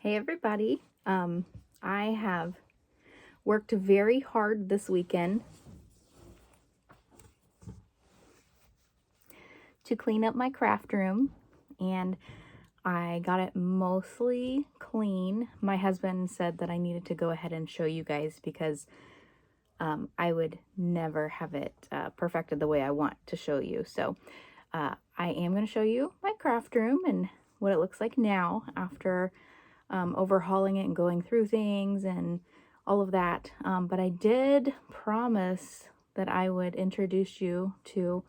Hey everybody. I have worked very hard this weekend to clean up my craft room, and I got it mostly clean. My husband said that I needed to go ahead and show you guys because I would never have it perfected the way I want to show you. So I am going to show you my craft room and what it looks like now after overhauling it and going through things and all of that. But I did promise that I would introduce you to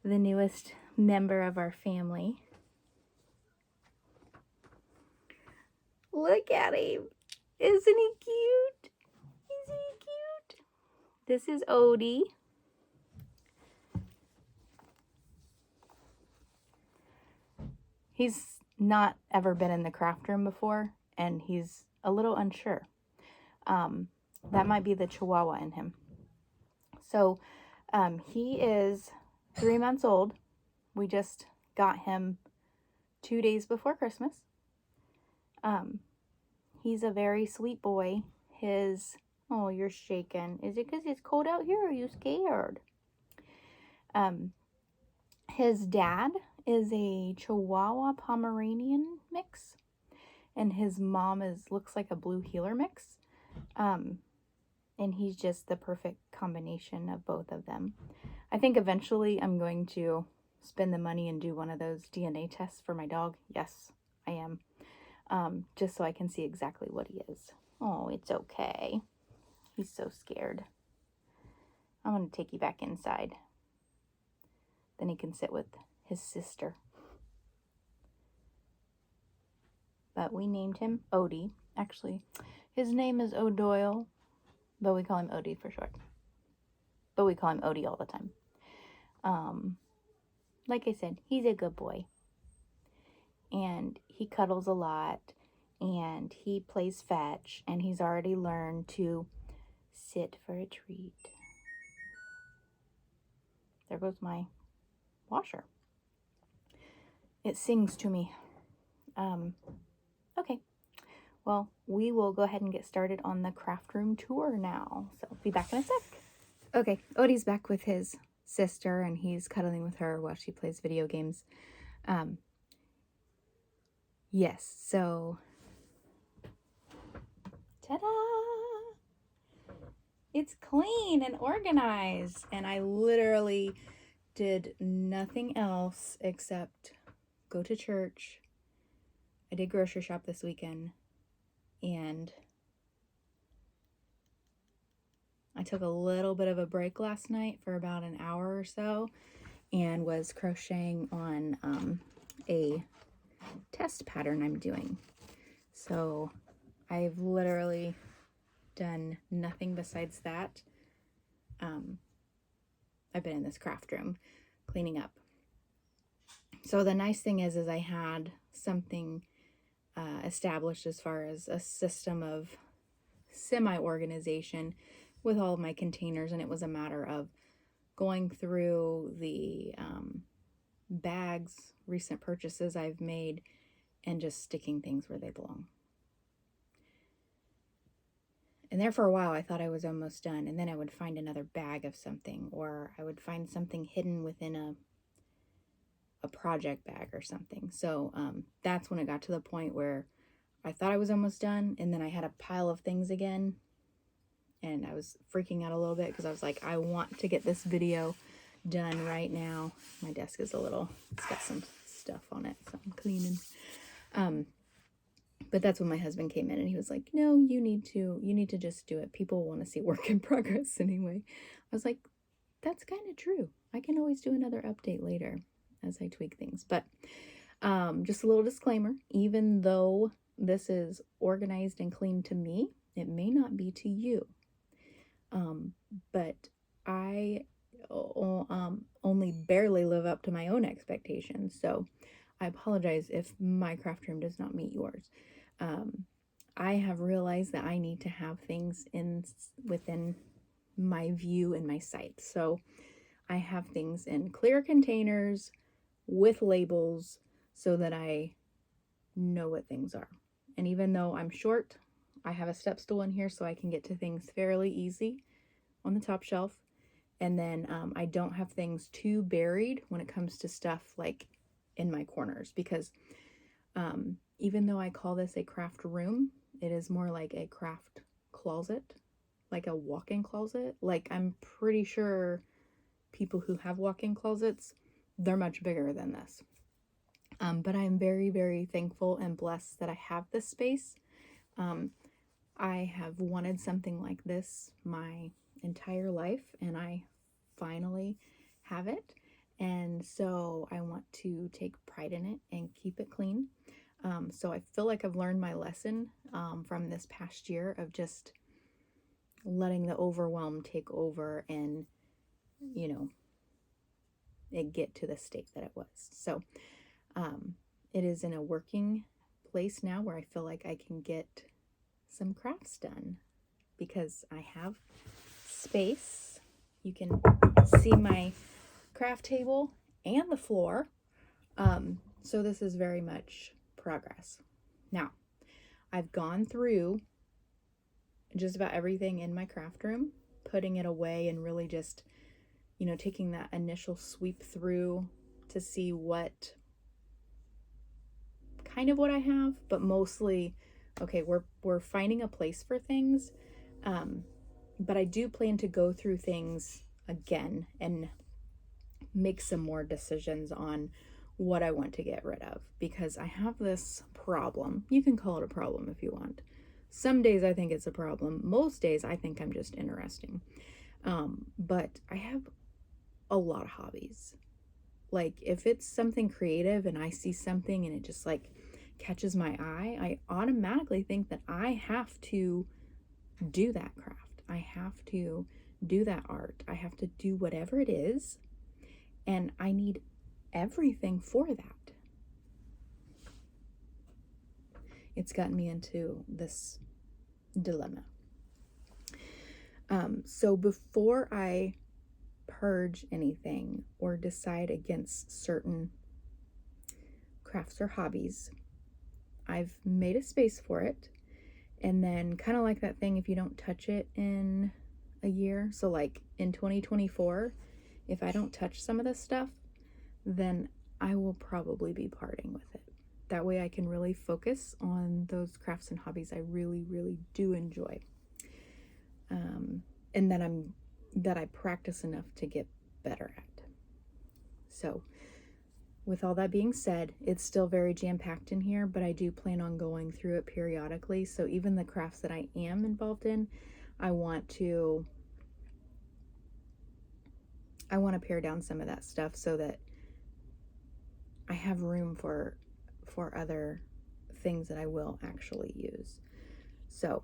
the newest member of our family. Look at him. Isn't he cute? Isn't he cute? This is Odie. He's not ever been in the craft room before, and he's a little unsure. That might be the Chihuahua in him. So he is 3 months old. We just got him 2 days before Christmas. He's a very sweet boy. Oh, you're shaking. Is it because it's cold out here or are you scared? His dad is a Chihuahua Pomeranian mix, and his mom looks like a Blue Heeler mix. And he's just the perfect combination of both of them. I think eventually I'm going to spend the money and do one of those DNA tests for my dog. Yes, I am. Just so I can see exactly what he is. Oh, it's okay. He's so scared. I'm going to take you back inside. Then he can sit with his sister. But we named him Odie. Actually, his name is O'Doyle, but we call him Odie for short. But we call him Odie all the time. Like I said, he's a good boy. And he cuddles a lot. And he plays fetch. And he's already learned to sit for a treat. There goes my washer. It sings to me. Okay. Well, we will go ahead and get started on the craft room tour now. So I'll be back in a sec. Okay, Odie's back with his sister, and he's cuddling with her while she plays video games. Yes, so ta-da! It's clean and organized, and I literally did nothing else except go to church. I did grocery shop this weekend, and I took a little bit of a break last night for about an hour or so and was crocheting on a test pattern I'm doing. So I've literally done nothing besides that. I've been in this craft room cleaning up. So the nice thing is I had something established as far as a system of semi-organization with all of my containers, and it was a matter of going through the bags, recent purchases I've made, and just sticking things where they belong. And there for a while I thought I was almost done, and then I would find another bag of something, or I would find something hidden within a project bag or something. So that's when it got to the point where I thought I was almost done, and then I had a pile of things again, and I was freaking out a little bit because I was like, I want to get this video done right now. My desk is it's got some stuff on it, so I'm cleaning. But that's when my husband came in, and he was like, no, you need to just do it. People want to see work in progress anyway. I was like, that's kind of true. I can always do another update later as I tweak things. But just a little disclaimer, even though this is organized and clean to me, it may not be to you. But I only barely live up to my own expectations. So I apologize if my craft room does not meet yours. I have realized that I need to have things within my view and my sight. So I have things in clear containers with labels so that I know what things are. And even though I'm short, I have a step stool in here so I can get to things fairly easy on the top shelf. And then I don't have things too buried when it comes to stuff like in my corners, because even though I call this a craft room, it is more like a craft closet, like a walk-in closet. Like, I'm pretty sure people who have walk-in closets, they're much bigger than this. But I'm very, very thankful and blessed that I have this space. I have wanted something like this my entire life, and I finally have it. And so I want to take pride in it and keep it clean. So I feel like I've learned my lesson from this past year of just letting the overwhelm take over and, it get to the state that it was. So it is in a working place now where I feel like I can get some crafts done because I have space. You can see my craft table and the floor. So this is very much progress. Now, I've gone through just about everything in my craft room, putting it away and really just, taking that initial sweep through to see what I have, but mostly, okay, we're finding a place for things. But I do plan to go through things again and make some more decisions on what I want to get rid of, because I have this problem. You can call it a problem if you want. Some days I think it's a problem. Most days I think I'm just interesting. But I have a lot of hobbies. Like, if it's something creative and I see something and it just like catches my eye, I automatically think that I have to do that craft. I have to do that art. I have to do whatever it is. And I need everything for that. It's gotten me into this dilemma. So before I purge anything or decide against certain crafts or hobbies, I've made a space for it. And then, kind of like that thing, if you don't touch it in a year, so like in 2024, if I don't touch some of this stuff, then I will probably be parting with it. That way I can really focus on those crafts and hobbies I really, really do enjoy. And that I practice enough to get better at. So with all that being said, it's still very jam-packed in here, but I do plan on going through it periodically. So even the crafts that I am involved in, I want to pare down some of that stuff so that I have room for other things that I will actually use. So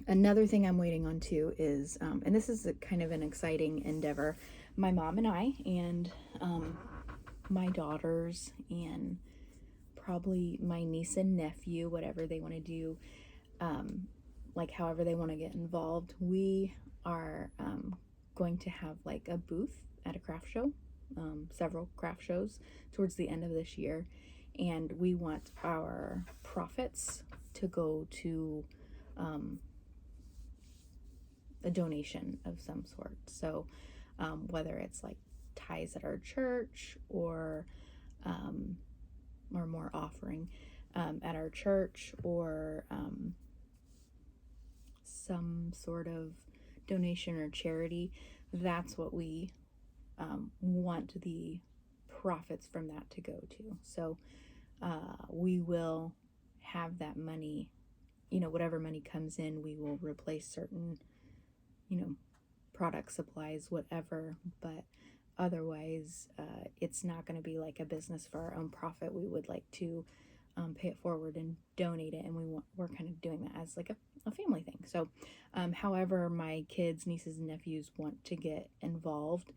another thing I'm waiting on too is, and this is kind of an exciting endeavor, my mom and I and my daughters and probably my niece and nephew, whatever they want to do, like however they want to get involved, we are going to have like a booth at a craft show, several craft shows towards the end of this year, and we want our profits to go to a donation of some sort. So whether it's like ties at our church or more offering at our church, or some sort of donation or charity, that's what we want the profits from that to go to. So we will have that money, whatever money comes in, we will replace certain, product supplies, whatever, but otherwise it's not going to be like a business for our own profit. We would like to pay it forward and donate it, and we're kind of doing that as like a family thing. So however my kids, nieces and nephews want to get involved,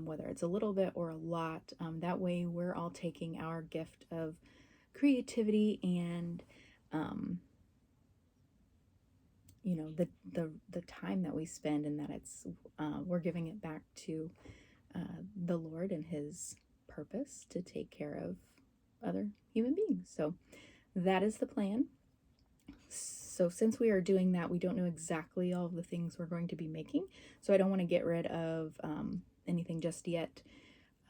whether it's a little bit or a lot, that way we're all taking our gift of creativity and the time that we spend, and that it's we're giving it back to the Lord and his purpose to take care of other human beings. So that is the plan. So since we are doing that, we don't know exactly all of the things we're going to be making. So I don't want to get rid of anything just yet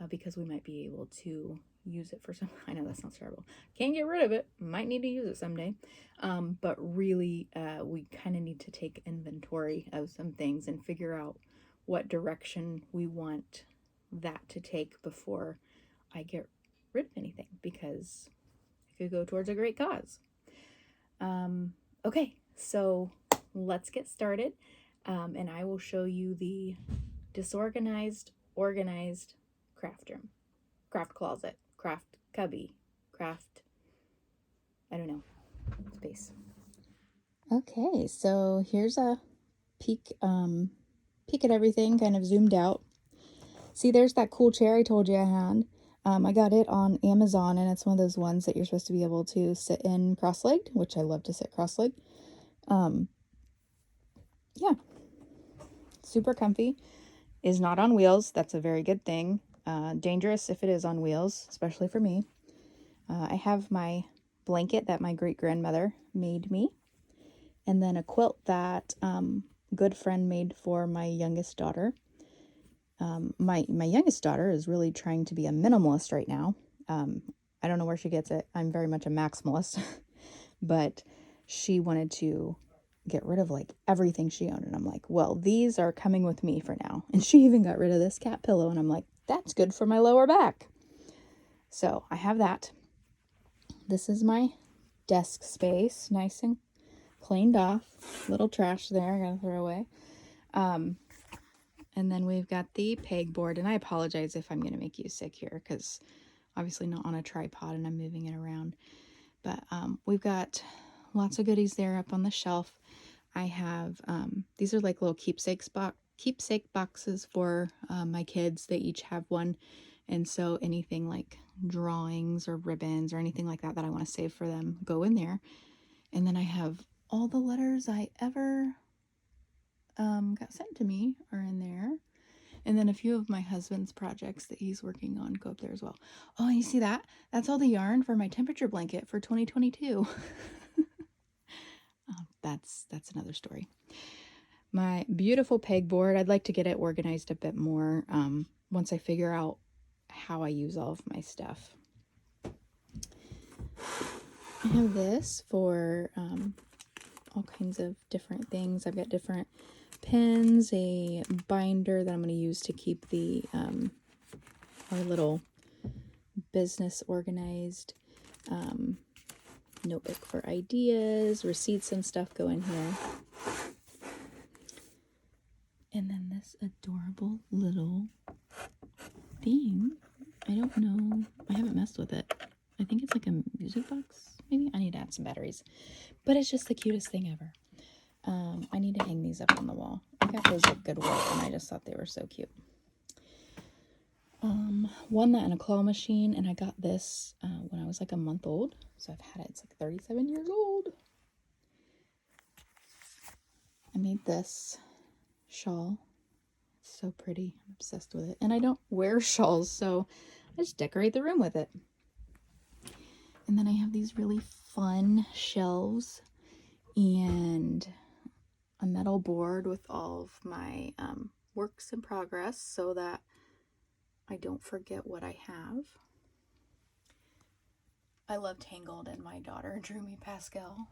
because we might be able to use it for some. I know that sounds terrible. Can't get rid of it. Might need to use it someday. But really, we kind of need to take inventory of some things and figure out what direction we want that to take before I get rid of anything, because it could go towards a great cause. Okay, so let's get started, and I will show you the disorganized, organized craft room, craft closet, craft cubby, craft, I don't know, space. Okay, so here's a peek at everything, kind of zoomed out. See, there's that cool chair I told you I had. I got it on Amazon, and it's one of those ones that you're supposed to be able to sit in cross-legged, which I love to sit cross-legged. Yeah, super comfy. Is not on wheels. That's a very good thing. Dangerous if it is on wheels, especially for me. I have my blanket that my great-grandmother made me, and then a quilt that a good friend made for my youngest daughter. My youngest daughter is really trying to be a minimalist right now. I don't know where she gets it. I'm very much a maximalist, but she wanted to get rid of like everything she owned, and I'm like, well, these are coming with me for now. And she even got rid of this cat pillow, and I'm like, that's good for my lower back. So I have that. This is my desk space, nice and cleaned off. Little trash there I gotta throw away. And then we've got the pegboard, and I apologize if I'm gonna make you sick here, because obviously not on a tripod and I'm moving it around. But we've got lots of goodies there up on the shelf. I have, these are like little keepsake boxes for my kids. They each have one. And so anything like drawings or ribbons or anything like that that I want to save for them go in there. And then I have all the letters I ever got sent to me are in there. And then a few of my husband's projects that he's working on go up there as well. Oh, you see that? That's all the yarn for my temperature blanket for 2022. That's another story. My beautiful pegboard, I'd like to get it organized a bit more once I figure out how I use all of my stuff. I have this for all kinds of different things. I've got different pens, a binder that I'm going to use to keep the our little business organized, notebook for ideas, receipts and stuff go in here. And then this adorable little thing. I don't know. I haven't messed with it. I think it's like a music box, maybe? I need to add some batteries. But it's just the cutest thing ever. I need to hang these up on the wall. I got those at Goodwill, and I just thought they were so cute. Won that in a claw machine, and I got this when I was like a month old. So I've had it. It's like 37 years old. I made this shawl. It's so pretty. I'm obsessed with it. And I don't wear shawls, so I just decorate the room with it. And then I have these really fun shelves and a metal board with all of my works in progress so that I don't forget what I have. I love Tangled, and my daughter drew me Pascal.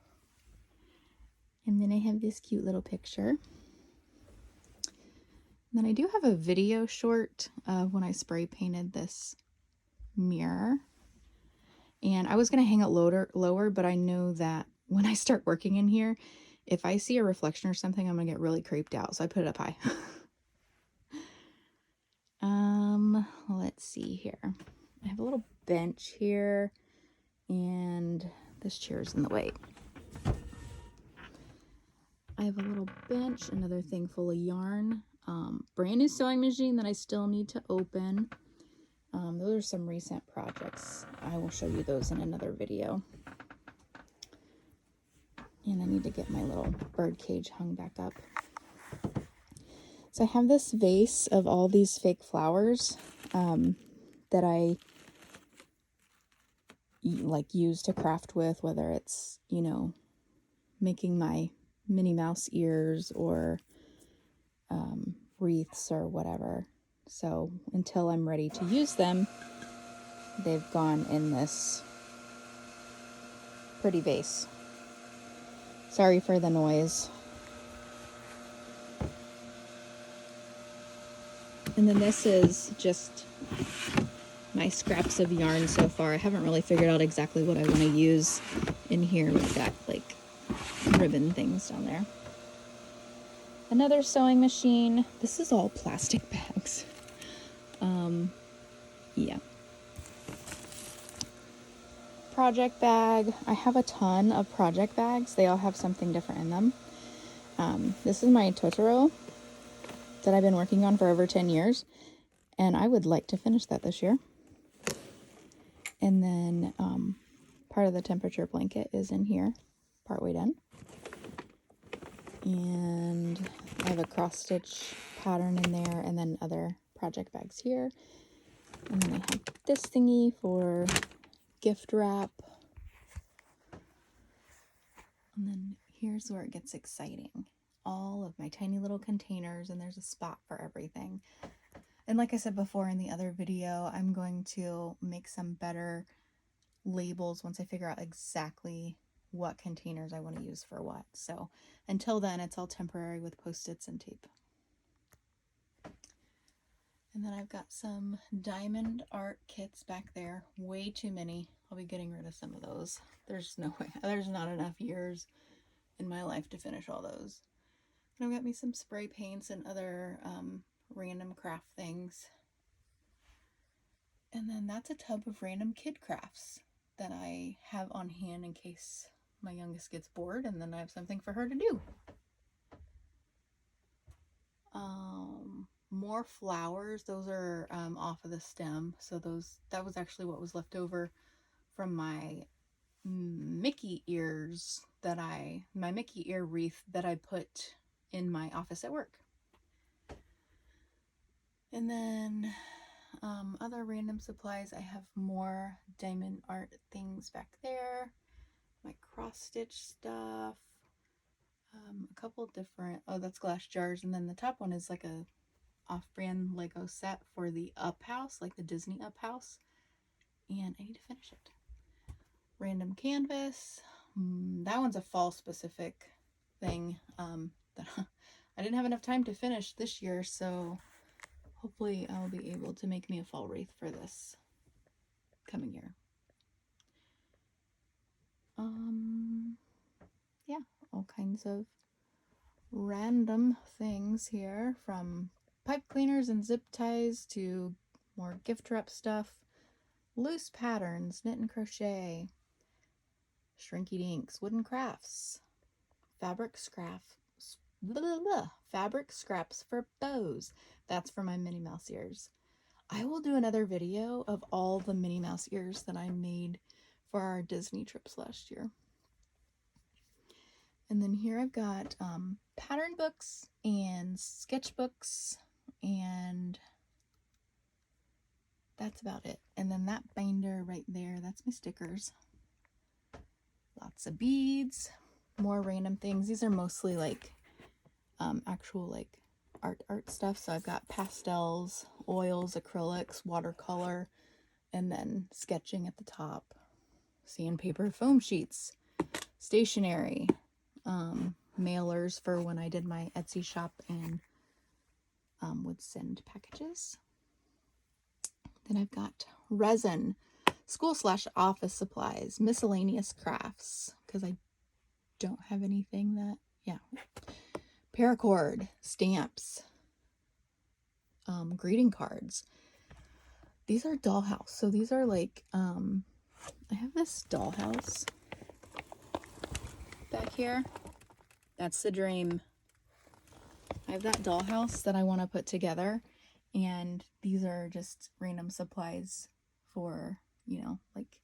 And then I have this cute little picture. And then I do have a video short of when I spray painted this mirror. And I was going to hang it lower, but I know that when I start working in here, if I see a reflection or something, I'm going to get really creeped out. So I put it up high. Let's see here. I have a little bench here, and this chair's in the way. I have a little bench, another thing full of yarn, brand new sewing machine that I still need to open. Those are some recent projects. I will show you those in another video. And I need to get my little bird cage hung back up. So I have this vase of all these fake flowers that I like use to craft with, whether it's, you know, making my Minnie Mouse ears or wreaths or whatever. So until I'm ready to use them, they've gone in this pretty vase. Sorry for the noise. And then this is just my scraps of yarn so far. I haven't really figured out exactly what I want to use in here. We've got like ribbon things down there. Another sewing machine. This is all plastic bags. Yeah. Project bag. I have a ton of project bags. They all have something different in them. This is my Totoro that I've been working on for over 10 years. And I would like to finish that this year. And then part of the temperature blanket is in here, partway done. And I have a cross stitch pattern in there, and then other project bags here. And then I have this thingy for gift wrap. And then here's where it gets exciting. All of my tiny little containers, and there's a spot for everything. And like I said before in the other video, I'm going to make some better labels once I figure out exactly what containers I want to use for what. So until then, it's all temporary with Post-its and tape. And then I've got some diamond art kits back there. Way too many. I'll be getting rid of some of those. There's no way. There's not enough years in my life to finish all those. And I've got me some spray paints and other random craft things. And then that's a tub of random kid crafts that I have on hand in case my youngest gets bored, and then I have something for her to do. More flowers. Those are off of the stem. So that was actually what was left over from my Mickey ears my Mickey ear wreath that I put in my office at work. And then other random supplies. I have more diamond art things back there. My cross stitch stuff. A couple different, that's glass jars. And then the top one is like a off-brand Lego set for the Up House, like the Disney Up House. And I need to finish it. Random canvas. That one's a fall specific thing that I didn't have enough time to finish this year, so hopefully I'll be able to make me a fall wreath for this coming year. Yeah, all kinds of random things here, from pipe cleaners and zip ties to more gift wrap stuff, loose patterns, knit and crochet, shrinky dinks, wooden crafts, fabric scraps for bows. That's for my Minnie Mouse ears. I will do another video of all the Minnie Mouse ears that I made for our Disney trips last year. And then here I've got pattern books and sketchbooks, and that's about it. And then that binder right there, that's my stickers. Lots of beads, more random things. These are mostly like actual like art stuff. So I've got pastels, oils, acrylics, watercolor, and then sketching at the top. Sandpaper, foam sheets, stationery, mailers for when I did my Etsy shop and would send packages. Then I've got resin, school/office supplies, miscellaneous crafts, because I don't have anything that, paracord, stamps, greeting cards. These are dollhouse. So these are like, I have this dollhouse back here. That's the dream. I have that dollhouse that I want to put together, and these are just random supplies for, like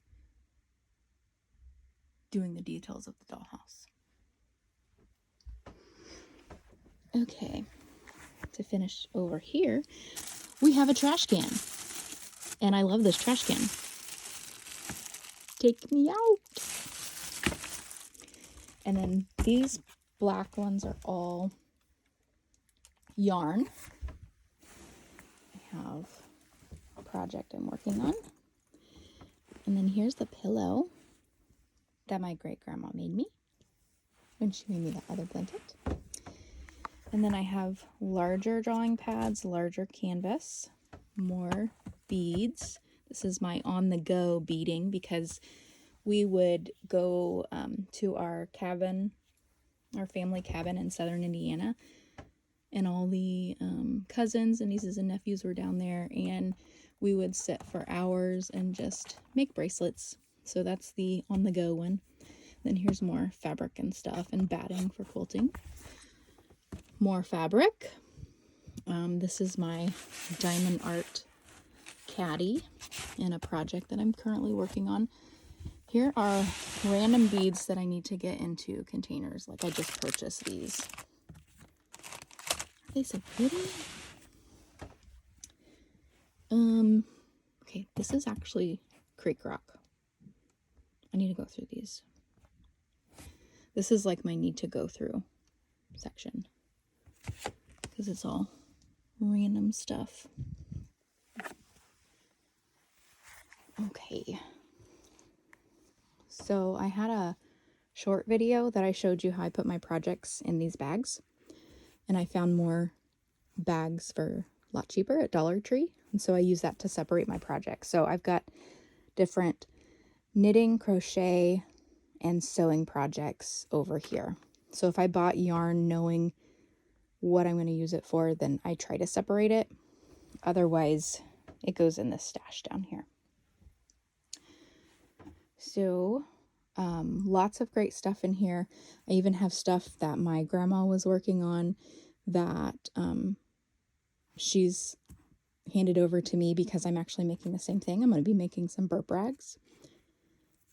doing the details of the dollhouse. Okay, to finish over here, we have a trash can, and I love this trash can. Take me out. And then these black ones are all yarn. I have a project I'm working on. And then here's the pillow that my great-grandma made me when she made me that other blanket. And then I have larger drawing pads, larger canvas, more beads. This is my on-the-go beading because we would go to our cabin, our family cabin in southern Indiana, and all the cousins and nieces and nephews were down there, and we would sit for hours and just make bracelets. So that's the on-the-go one. Then here's more fabric and stuff and batting for quilting. More fabric. This is my diamond art caddy in a project that I'm currently working on. Here are random beads that I need to get into containers. Like I just purchased these. Are they so pretty? Okay, this is actually Creek Rock. I need to go through these. This is like my need to go through section because it's all random stuff. Okay. So I had a short video that I showed you how I put my projects in these bags, and I found more bags for a lot cheaper at Dollar Tree, and so I use that to separate my projects. So I've got different knitting, crochet, and sewing projects over here. So if I bought yarn knowing what I'm going to use it for, then I try to separate it. Otherwise, it goes in this stash down here. So lots of great stuff in here. I even have stuff that my grandma was working on that she's handed over to me because I'm actually making the same thing. I'm going to be making some burp rags.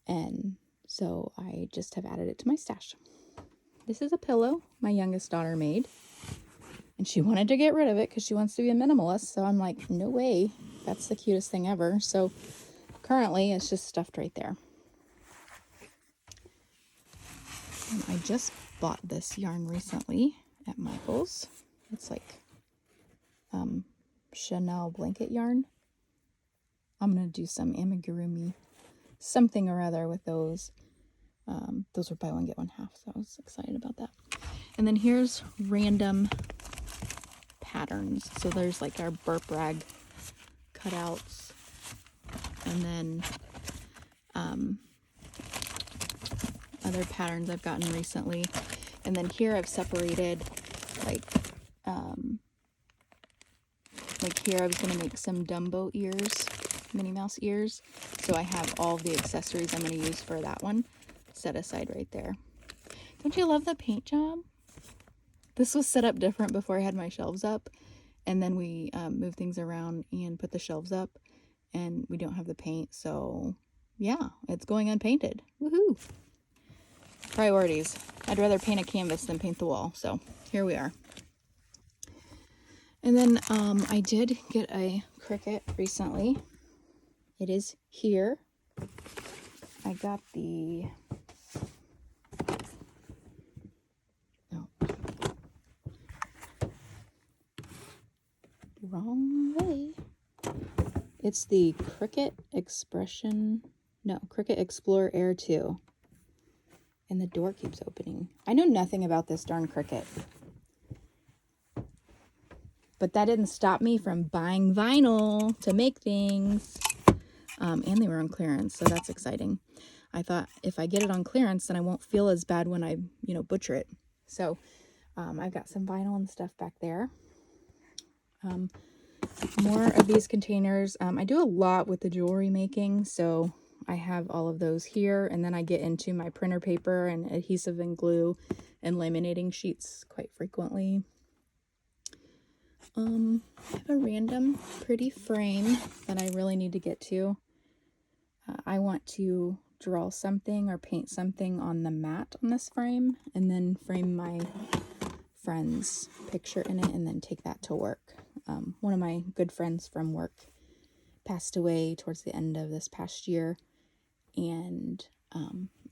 And so I just have added it to my stash. This is a pillow my youngest daughter made. And she wanted to get rid of it because she wants to be a minimalist. So I'm like, no way. That's the cutest thing ever. So currently it's just stuffed right there. And I just bought this yarn recently at Michael's. It's like Chanel blanket yarn. I'm going to do some amigurumi something or other with those. Those were buy one get one half, so I was excited about that. And then here's random patterns. So there's like our burp rag cutouts, and then other patterns I've gotten recently. And then here I've separated like here I was going to make some Dumbo ears, Minnie Mouse ears. So I have all the accessories I'm going to use for that one set aside right there. Don't you love the paint job? This was set up different before I had my shelves up, and then we moved things around and put the shelves up, and we don't have the paint, so yeah, it's going unpainted. Woohoo! Priorities. I'd rather paint a canvas than paint the wall, so here we are. And then I did get a Cricut recently. It is here. I got the... Wrong way. It's the Cricut Cricut Explorer Air 2. And the door keeps opening. I know nothing about this darn Cricut. But that didn't stop me from buying vinyl to make things. And they were on clearance, so that's exciting. I thought if I get it on clearance, then I won't feel as bad when I, butcher it. So I've got some vinyl and stuff back there. More of these containers. I do a lot with the jewelry making, so I have all of those here, and then I get into my printer paper and adhesive and glue and laminating sheets quite frequently. I have a random pretty frame that I really need to get to. I want to draw something or paint something on the mat on this frame, and then frame my friend's picture in it and then take that to work. One of my good friends from work passed away towards the end of this past year, And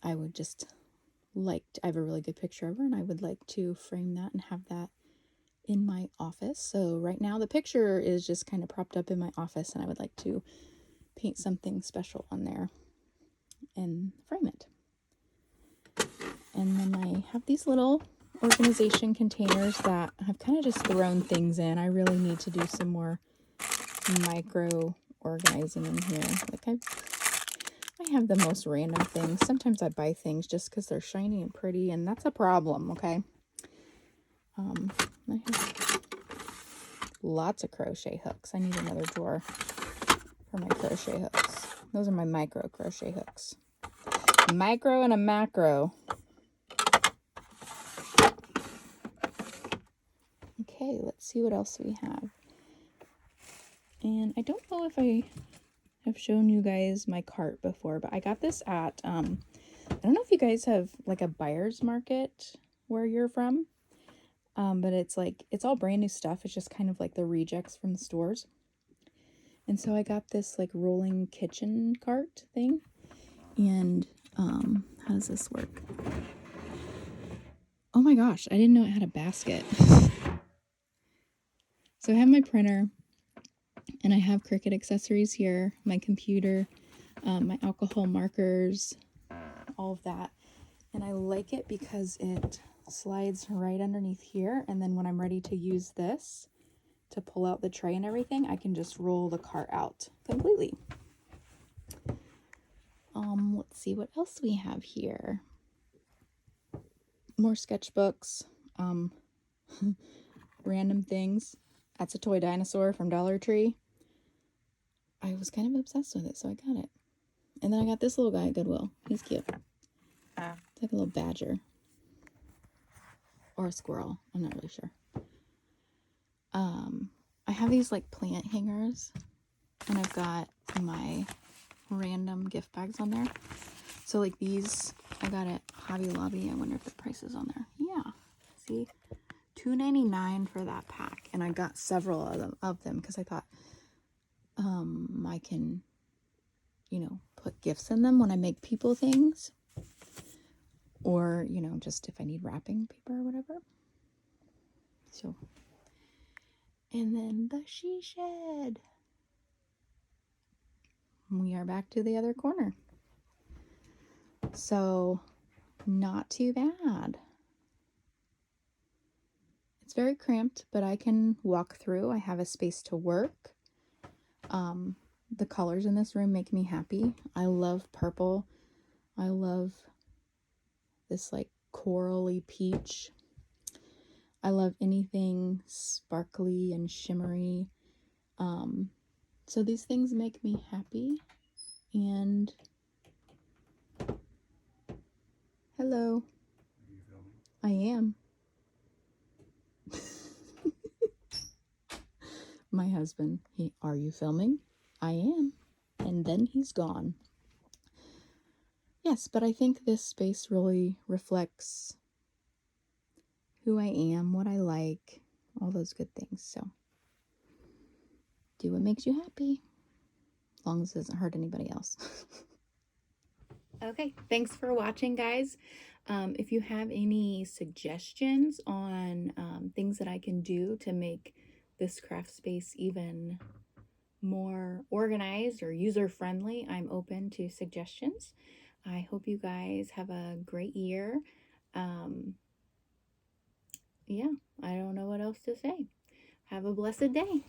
I would just I have a really good picture of her, and I would like to frame that and have that in my office. So right now the picture is just kind of propped up in my office, and I would like to paint something special on there and frame it. And then I have these little organization containers that I've kind of just thrown things in. I really need to do some more micro organizing in here. Like I have the most random things. Sometimes I buy things just because they're shiny and pretty, and that's a problem, okay? I have lots of crochet hooks. I need another drawer for my crochet hooks. Those are my micro crochet hooks. Micro and a macro. Okay, let's see what else we have. And I don't know if I have shown you guys my cart before, but I got this at, I don't know if you guys have like a buyer's market where you're from, but it's all brand new stuff. It's just kind of like the rejects from the stores. And so I got this like rolling kitchen cart thing. And how does this work? Oh my gosh, I didn't know it had a basket. So I have my printer, and I have Cricut accessories here, my computer, my alcohol markers, all of that. And I like it because it slides right underneath here, and then when I'm ready to use this to pull out the tray and everything, I can just roll the cart out completely. Let's see what else we have here. More sketchbooks, random things. That's a toy dinosaur from Dollar Tree. I was kind of obsessed with it, so I got it. And then I got this little guy at Goodwill. He's cute. It's like a little badger. Or a squirrel. I'm not really sure. I have these like plant hangers, and I've got my random gift bags on there. So like these I got at Hobby Lobby. I wonder if the price is on there. Yeah. See? $2.99 for that pack. And I got several of them because I thought I can, put gifts in them when I make people things. Or, just if I need wrapping paper or whatever. So, and then the she shed. We are back to the other corner. So, not too bad. It's very cramped, but I can walk through. I have a space to work. The colors in this room make me happy. I love purple. I love this like corally peach. I love anything sparkly and shimmery. So these things make me happy. And hello. Are you filming? I am. My husband, are you filming? I am. And then he's gone. Yes, but I think this space really reflects who I am, what I like, all those good things. So do what makes you happy, as long as it doesn't hurt anybody else. Okay, thanks for watching, guys. If you have any suggestions on things that I can do to make this craft space even more organized or user-friendly, I'm open to suggestions. I hope you guys have a great year. Yeah, I don't know what else to say. Have a blessed day.